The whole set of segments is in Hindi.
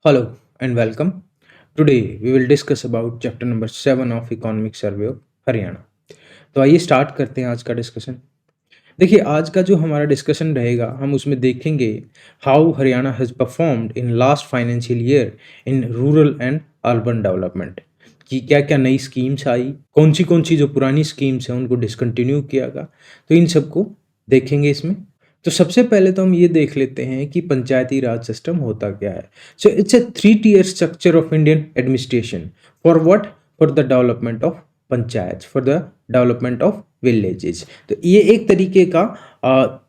Hello and welcome. Today we will discuss about chapter number 7 of Economic Survey of Haryana. तो आइए स्टार्ट करते हैं आज का डिस्कशन। देखिए आज का जो हमारा डिस्कशन रहेगा हम उसमें देखेंगे how Haryana has performed in last financial year in rural and urban development कि क्या क्या नई स्कीम्स आई, कौन सी जो पुरानी स्कीम्स हैं उनको डिसकंटिन्यू किया गया, तो इन सबको देखेंगे इसमें। तो सबसे पहले तो हम ये देख लेते हैं कि पंचायती राज सिस्टम होता क्या है। So it's a 3 tier structure of Indian administration for what, for the development of panchayat, for the development of villages. तो ये एक तरीके का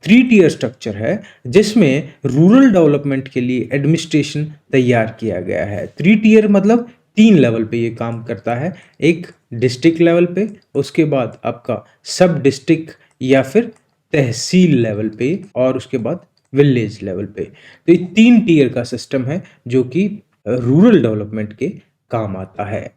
3 tier स्ट्रक्चर है जिसमें रूरल डेवलपमेंट के लिए एडमिनिस्ट्रेशन तैयार किया गया है। 3 tier मतलब 3 लेवल पे ये काम करता है। एक डिस्ट्रिक्ट लेवल पे, उसके बाद आपका सब डिस्ट्रिक्ट या फिर तहसील लेवल पे, और उसके बाद विलेज लेवल पे। तो ये 3 tier का सिस्टम है जो कि रूरल डेवलपमेंट के काम आता है।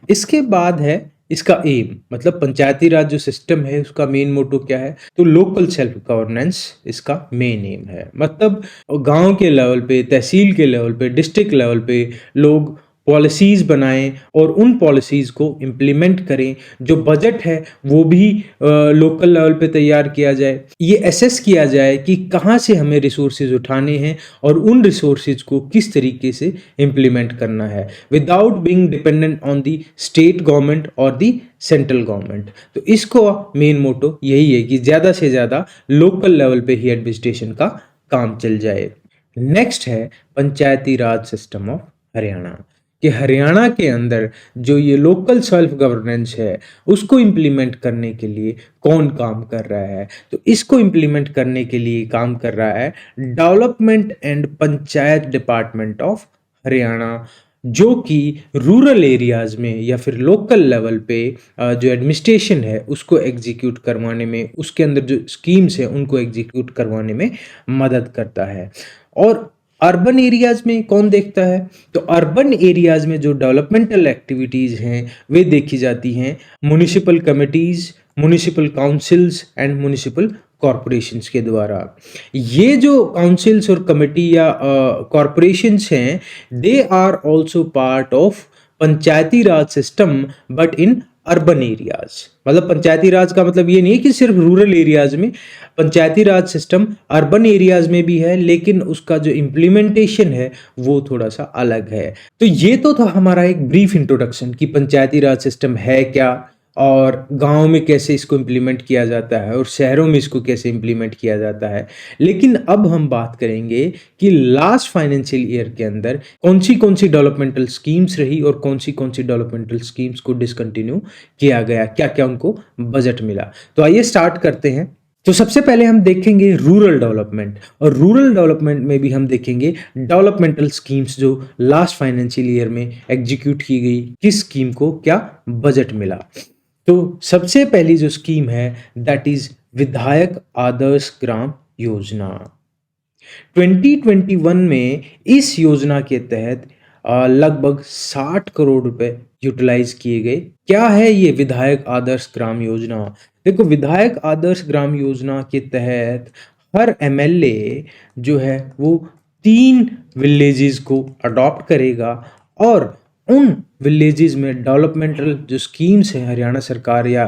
इसके बाद है इसका एम, मतलब पंचायती राज जो सिस्टम है उसका मेन मोटो क्या है, तो लोकल सेल्फ गवर्नेंस इसका मेन एम है। मतलब गांव के लेवल पे, तहसील के लेवल पे, डिस्ट्रिक्ट लेवल पे लोग पॉलिसीज़ बनाएं और उन पॉलिसीज़ को इम्प्लीमेंट करें। जो बजट है वो भी लोकल लेवल पे तैयार किया जाए। ये एसेस किया जाए कि कहाँ से हमें रिसोर्सेज उठाने हैं और उन रिसोर्सेज को किस तरीके से इम्प्लीमेंट करना है without being dependent on the state government और दी सेंट्रल गवर्नमेंट। तो इसको मेन मोटो यही है कि ज़्यादा से ज़्यादा लोकल लेवल पे ही एडमिनिस्ट्रेशन का काम चल जाए। नेक्स्ट है पंचायती राज सिस्टम ऑफ हरियाणा, कि हरियाणा के अंदर जो ये लोकल सेल्फ गवर्नेंस है उसको इम्प्लीमेंट करने के लिए कौन काम कर रहा है, तो इसको इम्प्लीमेंट करने के लिए काम कर रहा है development and panchayat department of Haryana, जो कि रूरल एरियाज़ में या फिर लोकल लेवल पे जो एडमिनिस्ट्रेशन है उसको एग्जीक्यूट करवाने में, उसके अंदर जो स्कीम्स हैं उनको एग्जीक्यूट करवाने में मदद करता है। और अर्बन एरियाज़ में कौन देखता है, तो अर्बन एरियाज़ में जो डेवलपमेंटल एक्टिविटीज़ हैं वे देखी जाती हैं municipal committees, municipal councils and municipal corporations के द्वारा। ये जो काउंसिल्स और कमेटी या कॉरपोरेशंस हैं they are also part of panchayati raj system but in urban areas. मतलब पंचायती राज का मतलब ये नहीं है कि सिर्फ रूरल एरियाज में, पंचायती राज सिस्टम अर्बन एरियाज में भी है लेकिन उसका जो इम्प्लीमेंटेशन है वो थोड़ा सा अलग है। तो ये तो था हमारा एक ब्रीफ इंट्रोडक्शन कि पंचायती राज सिस्टम है क्या और गांव में कैसे इसको इम्प्लीमेंट किया जाता है और शहरों में इसको कैसे इम्प्लीमेंट किया जाता है। लेकिन अब हम बात करेंगे कि लास्ट फाइनेंशियल ईयर के अंदर कौन सी डेवलपमेंटल स्कीम्स रही और कौन सी डेवलपमेंटल स्कीम्स को डिसकंटिन्यू किया गया, क्या क्या उनको बजट मिला। तो आइए स्टार्ट करते हैं। तो सबसे पहले हम देखेंगे रूरल डेवलपमेंट, और रूरल डेवलपमेंट में भी हम देखेंगे डेवलपमेंटल स्कीम्स जो लास्ट फाइनेंशियल ईयर में एग्जीक्यूट की गई, किस स्कीम को क्या बजट मिला। तो सबसे पहली जो स्कीम है दैट इज विधायक आदर्श ग्राम योजना। 2021 में इस योजना के तहत लगभग 60 करोड़ रुपए यूटिलाइज किए गए। क्या है ये विधायक आदर्श ग्राम योजना? देखो, विधायक आदर्श ग्राम योजना के तहत हर एमएलए जो है वो 3 विलेजेस को अडॉप्ट करेगा और उन विलेजेस में डेवलपमेंटल जो स्कीम्स हैं हरियाणा सरकार या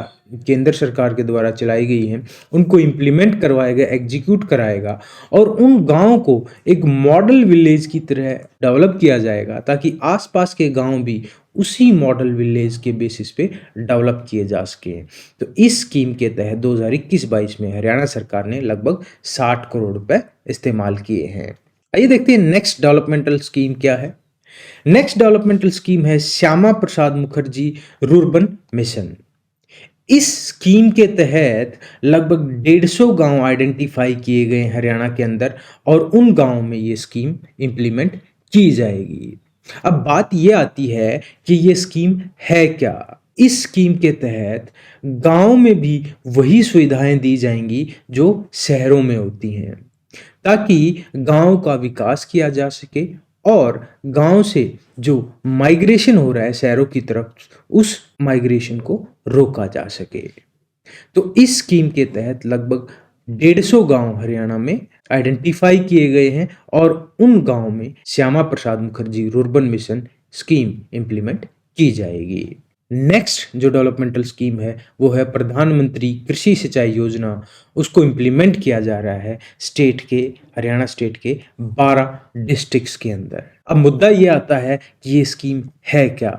केंद्र सरकार के द्वारा चलाई गई हैं उनको इम्प्लीमेंट करवाएगा, एग्जीक्यूट कराएगा और उन गाँव को एक मॉडल विलेज की तरह डेवलप किया जाएगा ताकि आसपास के गांव भी उसी मॉडल विलेज के बेसिस पे डेवलप किए जा सके। तो इस स्कीम के तहत 2021-22 में हरियाणा सरकार ने लगभग 60 करोड़ रुपए इस्तेमाल किए हैं। आइए देखते हैं नेक्स्ट डेवलपमेंटल स्कीम क्या है। नेक्स्ट डेवलपमेंटल स्कीम है श्यामा प्रसाद मुखर्जी रूर्बन मिशन। इस स्कीम के तहत लगभग 150 गांव आइडेंटिफाई किए गए हरियाणा के अंदर और उन गांवों में ये स्कीम इंप्लीमेंट की जाएगी। अब बात ये आती है कि ये स्कीम है क्या। इस स्कीम के तहत गांव में भी वही सुविधाएं दी जाएंगी जो शहरों में होती हैं ताकि गांव का विकास किया जा सके और गांव से जो माइग्रेशन हो रहा है शहरों की तरफ उस माइग्रेशन को रोका जा सके। तो इस स्कीम के तहत लगभग 150 गांव हरियाणा में आइडेंटिफाई किए गए हैं और उन गांव में Shyama Prasad Mukherjee rurban mission scheme implement की जाएगी। नेक्स्ट जो डेवलपमेंटल स्कीम है वो है प्रधानमंत्री कृषि सिंचाई योजना। उसको इंप्लीमेंट किया जा रहा है हरियाणा स्टेट के 12 डिस्ट्रिक्ट्स के अंदर। अब मुद्दा ये आता है कि ये स्कीम है क्या।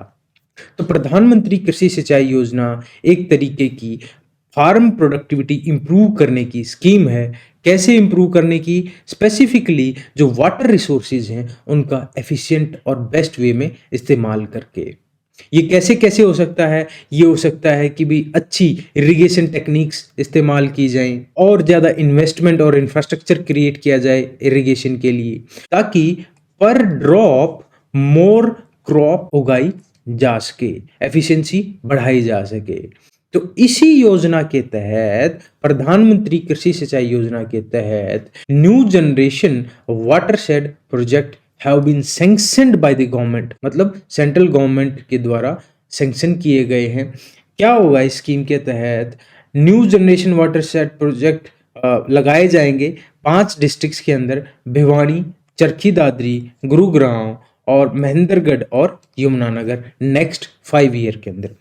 तो प्रधानमंत्री कृषि सिंचाई योजना एक तरीके की फार्म प्रोडक्टिविटी इंप्रूव करने की स्कीम है। कैसे इंप्रूव करने की? स्पेसिफिकली जो वाटर रिसोर्सेज हैं उनका एफिशिएंट और बेस्ट वे में इस्तेमाल करके। ये कैसे कैसे हो सकता है? ये हो सकता है कि भी अच्छी इरिगेशन टेक्निक्स इस्तेमाल की जाएं और ज़्यादा इन्वेस्टमेंट और इंफ्रास्ट्रक्चर क्रिएट किया जाए इरिगेशन के लिए, ताकि पर ड्रॉप मोर क्रॉप उगाई जा सके, एफिशिएंसी बढ़ाई जा सके। तो इसी योजना के तहत, प्रधानमंत्री कृषि सिंचाई योजना के तहत, new generation watershed project have been sanctioned by the government, मतलब सेंट्रल गवर्नमेंट के द्वारा सैंक्शन किए गए हैं। क्या होगा इस स्कीम के तहत? न्यू जनरेशन वाटरशेड प्रोजेक्ट लगाए जाएंगे 5 डिस्ट्रिक्ट्स के अंदर, भिवानी, चरखी दादरी, गुरुग्राम और महेंद्रगढ़ और यमुनानगर, नेक्स्ट 5 ईयर के अंदर।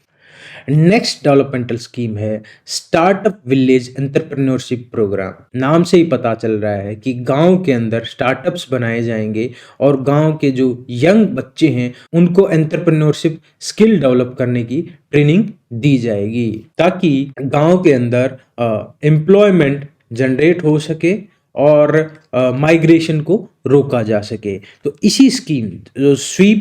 नेक्स्ट डेवलपमेंटल स्कीम है स्टार्टअप विलेज एंटरप्रेन्योरशिप प्रोग्राम। नाम से ही पता चल रहा है कि गांव के अंदर स्टार्टअप्स बनाए जाएंगे और गांव के जो यंग बच्चे हैं उनको एंटरप्रेन्योरशिप स्किल डेवलप करने की ट्रेनिंग दी जाएगी, ताकि गांव के अंदर एम्प्लॉयमेंट जनरेट हो सके और माइग्रेशन को रोका जा सके। तो इसी स्कीम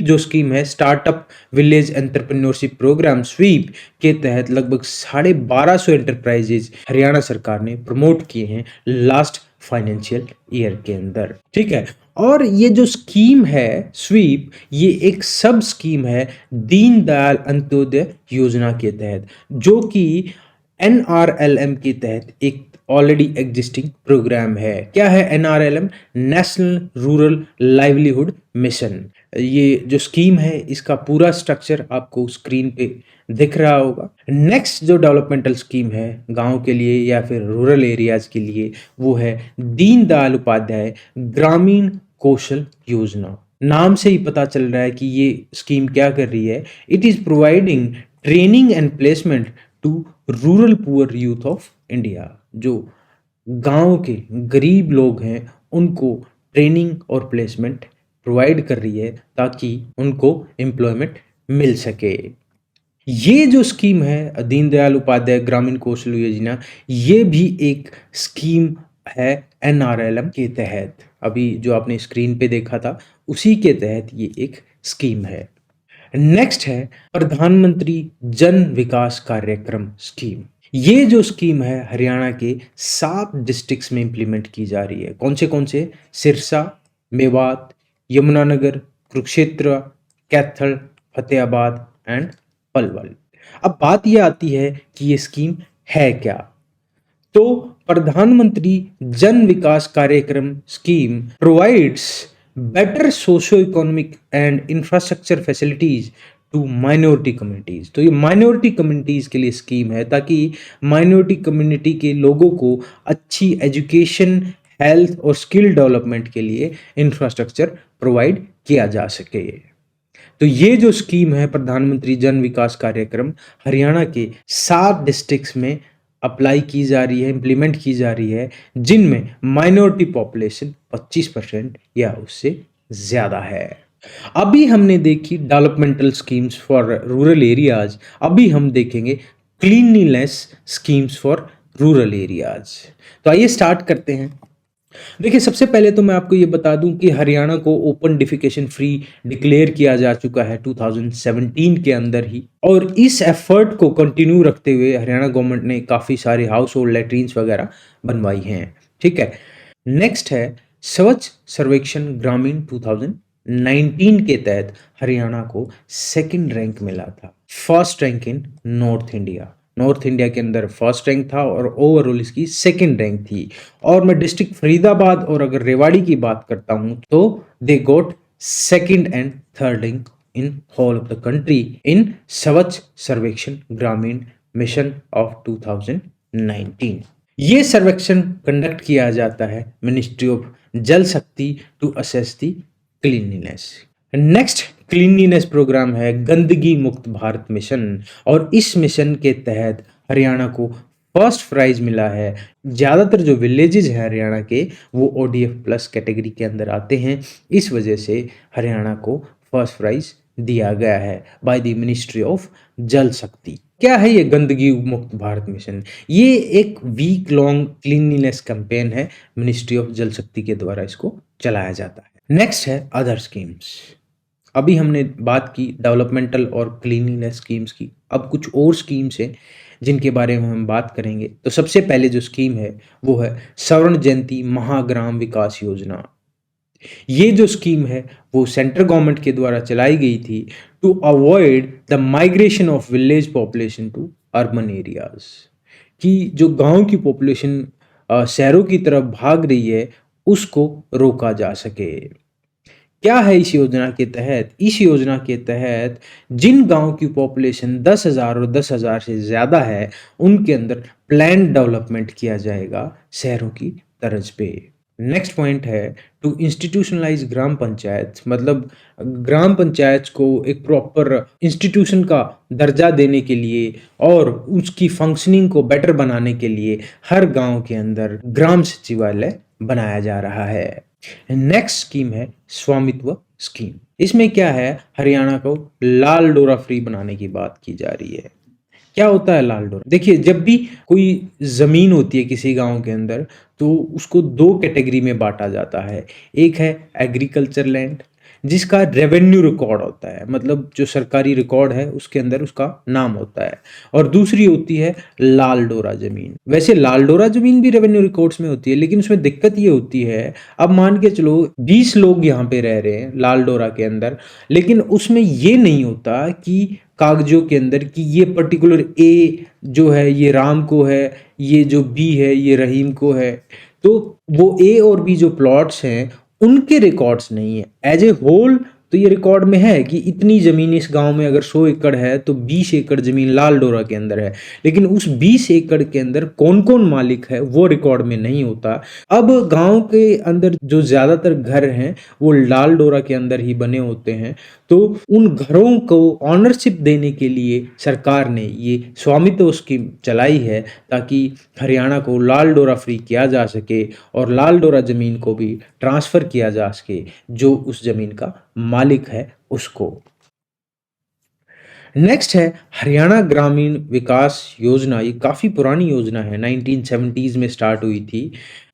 जो स्कीम है startup village entrepreneurship programme SVEP के तहत लगभग 1250 एंटरप्राइजेज हरियाणा सरकार ने प्रमोट किए हैं लास्ट फाइनेंशियल ईयर के अंदर। ठीक है। और ये जो स्कीम है स्वीप, ये एक सब स्कीम है दीनदयाल अंत्योदय योजना के तहत, जो कि NRLM के तहत एक ऑलरेडी एग्जिस्टिंग प्रोग्राम है। क्या है NRLM? National rural livelihood mission. ये जो स्कीम है इसका पूरा स्ट्रक्चर आपको स्क्रीन पे दिख रहा होगा। नेक्स्ट जो डेवलपमेंटल स्कीम है गांव के लिए या फिर रूरल एरियाज के लिए, वो है दीनदयाल उपाध्याय ग्रामीण कौशल योजना। नाम से ही पता चल रहा है कि ये स्कीम क्या कर रही है। It is providing training and placement to rural poor youth of India. जो गांव के गरीब लोग हैं उनको ट्रेनिंग और प्लेसमेंट प्रोवाइड कर रही है ताकि उनको एम्प्लॉयमेंट मिल सके। ये जो स्कीम है दीनदयाल उपाध्याय ग्रामीण कौशल योजना, ये भी एक स्कीम है NRLM के तहत। अभी जो आपने स्क्रीन पे देखा था उसी के तहत ये एक स्कीम है। नेक्स्ट है प्रधानमंत्री जन विकास कार्यक्रम स्कीम। ये जो स्कीम है हरियाणा के 7 डिस्ट्रिक्ट्स में इंप्लीमेंट की जा रही है। कौन से? सिरसा, मेवात, यमुनानगर, कुरुक्षेत्र, कैथल, फतेहाबाद एंड पलवल। अब बात यह आती है कि ये स्कीम है क्या। तो प्रधानमंत्री Jan Vikas Karyakram scheme provides better socio economic and infrastructure facilities to minority communities. तो ये माइनॉरिटी कम्युनिटीज के लिए स्कीम है ताकि माइनॉरिटी कम्युनिटी के लोगों को अच्छी एजुकेशन, हेल्थ और स्किल डेवलपमेंट के लिए इंफ्रास्ट्रक्चर प्रोवाइड किया जा सके। तो ये जो स्कीम है प्रधानमंत्री जन विकास कार्यक्रम, हरियाणा के 7 डिस्ट्रिक्ट्स में अप्लाई की जा रही है, इंप्लीमेंट की जा रही है, जिनमें माइनॉरिटी पॉपुलेशन 25% या उससे ज्यादा है। अभी हमने देखी developmental schemes for rural areas, अभी हम देखेंगे cleanliness schemes for rural areas. तो आइए स्टार्ट करते हैं। देखिए, सबसे पहले तो मैं आपको ये बता दूं कि हरियाणा को ओपन डिफिकेशन फ्री डिक्लेयर किया जा चुका है 2017 के अंदर ही, और इस एफर्ट को कंटिन्यू रखते हुए हरियाणा गवर्नमेंट ने काफ़ी सारे हाउस होल्ड लेटरिन्स वगैरह बनवाई हैं। ठीक है। नेक्स्ट है स्वच्छ सर्वेक्षण ग्रामीण 2019 के तहत हरियाणा को 2nd रैंक मिला था। First rank in north India के अंदर फर्स्ट रैंक था और ओवरऑल इसकी 2nd रैंक थी। और मैं डिस्ट्रिक्ट फरीदाबाद और अगर रेवाड़ी की बात करता हूं तो they got 2nd and 3rd rank in whole of the country in Swachh Survekshan ग्रामीण मिशन ऑफ 2019। ये सर्वेक्षण कंडक्ट किया जाता है ministry of Jal Shakti to assess the cleanliness. Next cleanliness programme है गंदगी मुक्त भारत मिशन, और इस मिशन के तहत हरियाणा को फर्स्ट प्राइज मिला है। ज़्यादातर जो विलेजेस हैं हरियाणा के वो ODF प्लस कैटेगरी के अंदर आते हैं, इस वजह से हरियाणा को फर्स्ट प्राइज दिया गया है by the ministry of Jal शक्ति। क्या है ये गंदगी मुक्त भारत मिशन? ये एक वीक लॉन्ग क्लीनलीनेस कैंपेन है, मिनिस्ट्री ऑफ जल शक्ति के द्वारा इसको चलाया जाता है। नेक्स्ट है अदर स्कीम्स। अभी हमने बात की डेवलपमेंटल और क्लीनलीनेस स्कीम्स की, अब कुछ और स्कीम्स हैं जिनके बारे में हम बात करेंगे। तो सबसे पहले जो स्कीम है वो है स्वर्ण जयंती महाग्राम विकास योजना। ये जो स्कीम है वो सेंट्रल गवर्नमेंट के द्वारा चलाई गई थी to avoid the migration of village population to urban areas, कि जो गांव की पॉपुलेशन शहरों की तरफ भाग रही है उसको रोका जा सके। क्या है इस योजना के तहत? इस योजना के तहत जिन गांव की पॉपुलेशन 10,000 और 10,000 से ज़्यादा है उनके अंदर प्लान डेवलपमेंट किया जाएगा शहरों की तर्ज पे। नेक्स्ट पॉइंट है टू इंस्टीट्यूशनलाइज ग्राम पंचायत, मतलब ग्राम पंचायत को एक प्रॉपर इंस्टीट्यूशन का दर्जा देने के लिए और उसकी फंक्शनिंग को बेटर बनाने के लिए हर गांव के अंदर ग्राम सचिवालय बनाया जा रहा है। नेक्स्ट स्कीम है स्वामित्व स्कीम। इसमें क्या है, हरियाणा को लाल डोरा फ्री बनाने की बात की जा रही है। क्या होता है लाल डोरा? देखिए, जब भी कोई जमीन होती है किसी गांव के अंदर तो उसको दो कैटेगरी में बांटा जाता है। एक है एग्रीकल्चर लैंड जिसका रेवेन्यू रिकॉर्ड होता है, मतलब जो सरकारी रिकॉर्ड है उसके अंदर उसका नाम होता है, और दूसरी होती है लाल डोरा जमीन। वैसे लाल डोरा जमीन भी रेवेन्यू रिकॉर्ड्स में होती है, लेकिन उसमें दिक्कत ये होती है, अब मान के चलो 20 लोग यहाँ पे रह रहे हैं लाल डोरा के अंदर, लेकिन उसमें ये नहीं होता कि कागजों के अंदर कि ये पर्टिकुलर ए जो है ये राम को है, ये जो बी है ये रहीम को है। तो वो ए और बी जो प्लॉट्स हैं उनके रिकॉर्ड्स नहीं है। एज ए होल तो ये रिकॉर्ड में है कि इतनी ज़मीन इस गांव में अगर 100 एकड़ है तो 20 एकड़ ज़मीन लाल डोरा के अंदर है, लेकिन उस 20 एकड़ के अंदर कौन कौन मालिक है वो रिकॉर्ड में नहीं होता। अब गांव के अंदर जो ज़्यादातर घर हैं वो लाल डोरा के अंदर ही बने होते हैं, तो उन घरों को ऑनरशिप देने के लिए सरकार ने ये स्वामित्व स्कीम चलाई है ताकि हरियाणा को लाल डोरा फ्री किया जा सके और लाल डोरा ज़मीन को भी ट्रांसफ़र किया जा सके जो उस ज़मीन का मालिक है उसको। नेक्स्ट है हरियाणा ग्रामीण विकास योजना। ये काफ़ी पुरानी योजना है, 1970s में स्टार्ट हुई थी।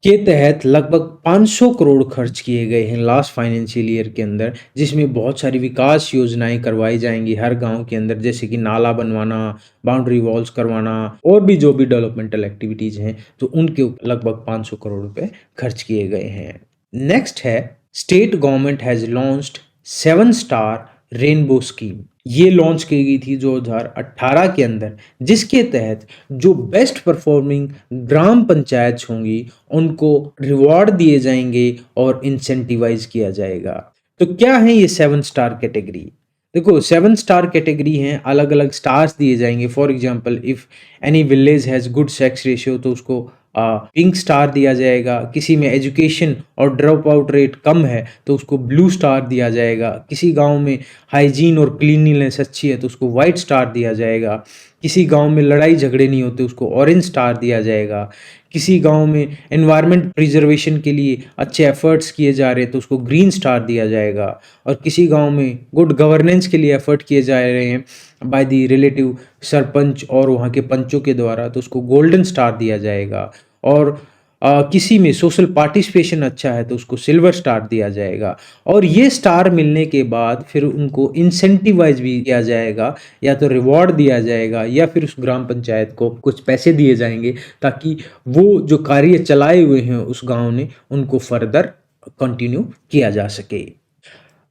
के तहत लगभग 500 करोड़ खर्च किए गए हैं लास्ट फाइनेंशियल ईयर के अंदर, जिसमें बहुत सारी विकास योजनाएं करवाई जाएंगी हर गांव के अंदर, जैसे कि नाला बनवाना, बाउंड्री वॉल्स करवाना और भी जो भी डेवलपमेंटल एक्टिविटीज़ हैं, तो उनके लगभग 500 करोड़ रुपए खर्च किए गए हैं। नेक्स्ट है state government has launched 7 star rainbow scheme. ये लॉन्च की गई थी 2018 के अंदर, जिसके तहत जो बेस्ट परफॉर्मिंग ग्राम पंचायत होंगी उनको रिवॉर्ड दिए जाएंगे और इंसेंटिवाइज किया जाएगा। तो क्या है ये 7 स्टार कैटेगरी? देखो 7 स्टार कैटेगरी हैं, अलग अलग स्टार्स दिए जाएंगे। For example if any village has good sex ratio तो उसको पिंक स्टार दिया जाएगा। किसी में एजुकेशन और ड्रॉप आउट रेट कम है तो उसको ब्लू स्टार दिया जाएगा। किसी गांव में हाइजीन और क्लीनलीनेस अच्छी है तो उसको वाइट स्टार दिया जाएगा। किसी गांव में लड़ाई झगड़े नहीं होते उसको ऑरेंज स्टार दिया जाएगा। किसी गांव में एनवायरनमेंट प्रिजर्वेशन के लिए अच्छे एफर्ट्स किए जा रहे हैं तो उसको ग्रीन स्टार दिया जाएगा। और किसी गांव में गुड गवर्नेंस के लिए एफर्ट किए जा रहे हैं बाय दी रिलेटिव सरपंच और वहाँ के पंचों के द्वारा तो उसको गोल्डन स्टार दिया जाएगा। और किसी में सोशल पार्टिसिपेशन अच्छा है तो उसको सिल्वर स्टार दिया जाएगा। और ये स्टार मिलने के बाद फिर उनको इंसेंटिवाइज भी किया जाएगा, या तो रिवॉर्ड दिया जाएगा या फिर उस ग्राम पंचायत को कुछ पैसे दिए जाएंगे ताकि वो जो कार्य चलाए हुए हैं उस गांव ने उनको फर्दर कंटिन्यू किया जा सके।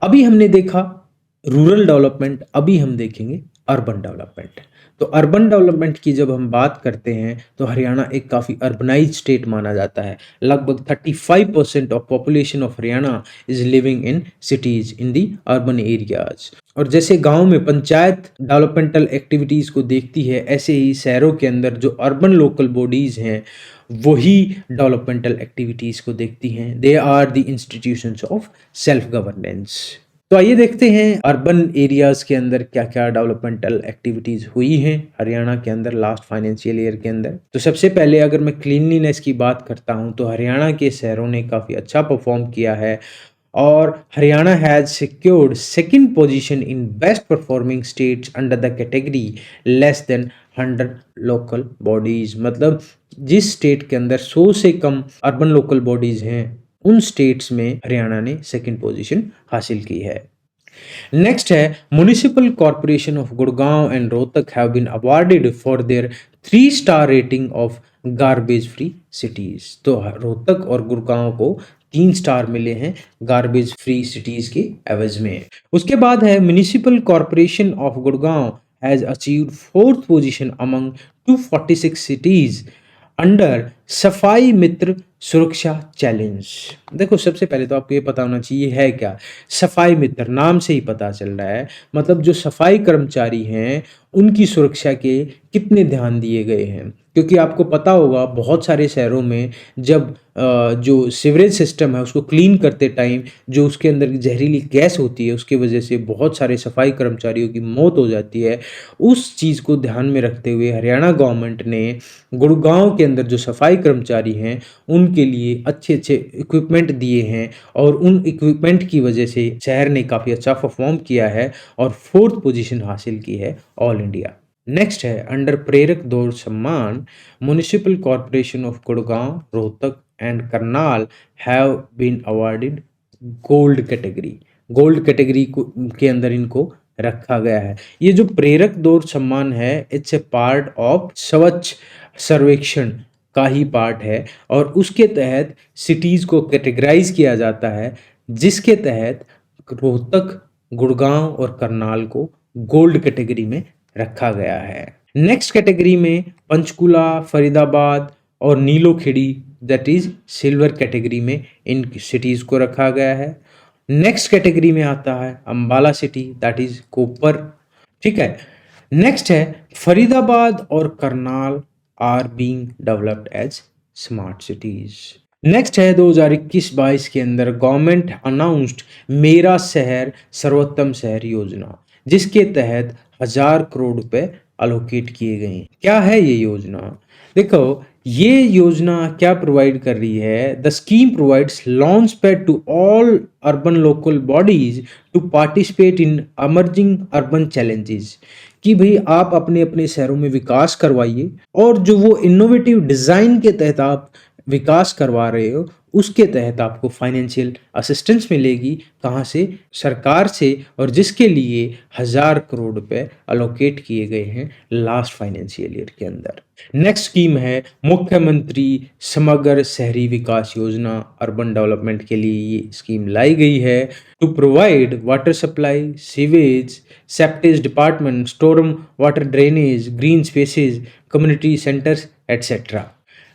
अभी हमने देखा रूरल डेवलपमेंट, अभी हम देखेंगे अर्बन डेवलपमेंट। तो अर्बन डेवलपमेंट की जब हम बात करते हैं तो हरियाणा एक काफ़ी अर्बनाइज स्टेट माना जाता है। लगभग 35% of population of Haryana is living in cities in the urban areas. और जैसे गांव में पंचायत डेवलपमेंटल एक्टिविटीज़ को देखती है, ऐसे ही शहरों के अंदर जो अर्बन लोकल बॉडीज़ हैं वही डेवलपमेंटल एक्टिविटीज़ को देखती हैं। They are the institutions of self governance. तो आइए देखते हैं अर्बन एरियाज़ के अंदर क्या-क्या डेवलपमेंटल एक्टिविटीज़ हुई हैं हरियाणा के अंदर लास्ट फाइनेंशियल ईयर के अंदर। तो सबसे पहले अगर मैं क्लीनलीनेस की बात करता हूँ तो हरियाणा के शहरों ने काफ़ी अच्छा परफॉर्म किया है और Haryana has secured second position in best performing states under the category less than 100 local bodies. मतलब जिस स्टेट के अंदर 100 से कम अर्बन लोकल बॉडीज़ हैं उन स्टेट्स में हरियाणा ने सेकंड पोजीशन हासिल की है। नेक्स्ट है municipal corporation of Gurgaon and Rohtak have been awarded for their 3 star rating of garbage free cities. तो रोहतक और गुड़गांव को 3 स्टार मिले हैं गार्बेज फ्री सिटीज के एवज में। उसके बाद है municipal corporation of Gurgaon has achieved 4th position among 246 cities under सफाई मित्र सुरक्षा चैलेंज। देखो सबसे पहले तो आपको ये पता होना चाहिए है क्या सफाई मित्र, नाम से ही पता चल रहा है। मतलब जो सफाई कर्मचारी हैं उनकी सुरक्षा के कितने ध्यान दिए गए हैं, क्योंकि आपको पता होगा बहुत सारे शहरों में जब जो सीवरेज सिस्टम है उसको क्लीन करते टाइम जो उसके अंदर जहरीली गैस होती है उसकी वजह से बहुत सारे सफाई कर्मचारियों की मौत हो जाती है। उस चीज़ को ध्यान में रखते हुए हरियाणा गवर्नमेंट ने गुड़गांव के अंदर जो सफाई कर्मचारी हैं उनके लिए अच्छे अच्छे इक्विपमेंट दिए हैं और उन इक्विपमेंट की वजह से शहर ने काफ़ी अच्छा परफॉर्म किया है और 4th पोजीशन हासिल की है ऑल इंडिया। नेक्स्ट है under Prerak Daur Samman municipal corporation of Gurgaon, Rohtak and Karnal have been awarded gold category. Gold category के अंदर इनको रखा गया है। ये जो प्रेरक दौर सम्मान है इट्स ए पार्ट ऑफ स्वच्छ सर्वेक्षण का ही पार्ट है और उसके तहत सिटीज़ को कैटेगराइज किया जाता है जिसके तहत रोहतक, गुड़गांव और करनाल को गोल्ड कैटेगरी में रखा गया है। नेक्स्ट कैटेगरी में पंचकुला, फरीदाबाद और Nilokheri that is silver category में इन सिटीज़ को रखा गया है। नेक्स्ट कैटेगरी में आता है Ambala city that is copper. ठीक है। नेक्स्ट है फरीदाबाद और Karnal are being developed as smart cities. Next है 2021-22 के अंदर गवर्नमेंट अनाउंस्ड मेरा शहर सर्वोत्तम शहर योजना जिसके तहत 1000 करोड़ रुपए अलोकेट किए गए हैं। क्या है ये योजना? देखो ये योजना क्या प्रोवाइड कर रही है, the scheme provides launch pad to all urban local bodies to participate in emerging urban challenges. कि भाई आप अपने अपने शहरों में विकास करवाइए और जो वो इनोवेटिव डिज़ाइन के तहत आप विकास करवा रहे हो उसके तहत आपको फाइनेंशियल असिस्टेंस मिलेगी। कहाँ से? सरकार से, और जिसके लिए 1000 करोड़ रुपए अलोकेट किए गए हैं लास्ट फाइनेंशियल ईयर के अंदर। नेक्स्ट स्कीम है मुख्यमंत्री समग्र शहरी विकास योजना। अर्बन डेवलपमेंट के लिए ये स्कीम लाई गई है to provide water supply, sewage, septage department, storm water drainage, green spaces, community centres etcetera.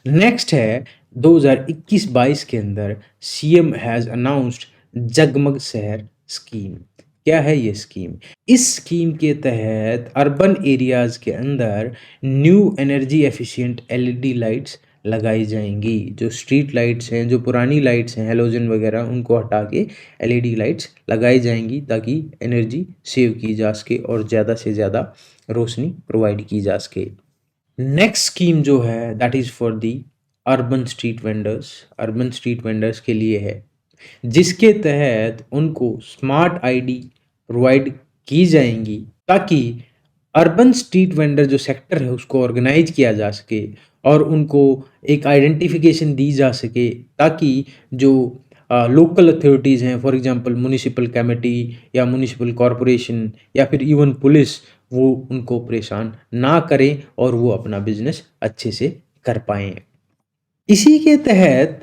Next है 2021-22 के अंदर सीएम हैज अनाउंस्ड जगमग शहर स्कीम। क्या है ये स्कीम? इस स्कीम के तहत अर्बन एरियाज के अंदर new energy efficient LED lights लगाई जाएंगी। जो स्ट्रीट लाइट्स हैं, जो पुरानी लाइट्स हैं हेलोजन वगैरह, उनको हटा के एलईडी लाइट्स लगाई जाएंगी ताकि एनर्जी सेव की जा सके और ज़्यादा से ज़्यादा रोशनी प्रोवाइड की जा सके। नेक्स्ट स्कीम जो है that is for the urban street vendors. Urban street vendors के लिए है जिसके तहत उनको स्मार्ट आईडी प्रोवाइड की जाएंगी ताकि अर्बन स्ट्रीट वेंडर जो सेक्टर है उसको ऑर्गेनाइज किया जा सके और उनको एक आइडेंटिफिकेशन दी जा सके ताकि जो लोकल अथॉरिटीज़ हैं, फॉर एग्जांपल म्युनिसिपल कमेटी या म्युनिसिपल कॉरपोरेशन या फिर इवन पुलिस, वो उनको परेशान ना करें और वो अपना बिजनेस अच्छे से कर पाएँ। इसी के तहत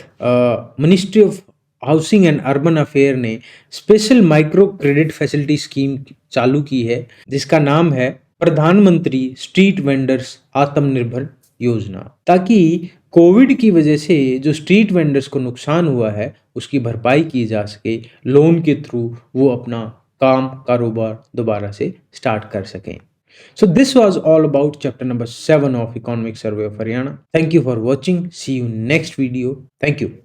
ministry of housing and urban affair ने special micro credit facility scheme चालू की है जिसका नाम है प्रधानमंत्री स्ट्रीट वेंडर्स आत्मनिर्भर योजना, ताकि कोविड की वजह से जो स्ट्रीट वेंडर्स को नुकसान हुआ है उसकी भरपाई की जा सके। लोन के थ्रू वो अपना काम कारोबार दोबारा से स्टार्ट कर सकें। So this was all about chapter number 7 of Economic Survey of Haryana. Thank you for watching. See you next video. Thank you.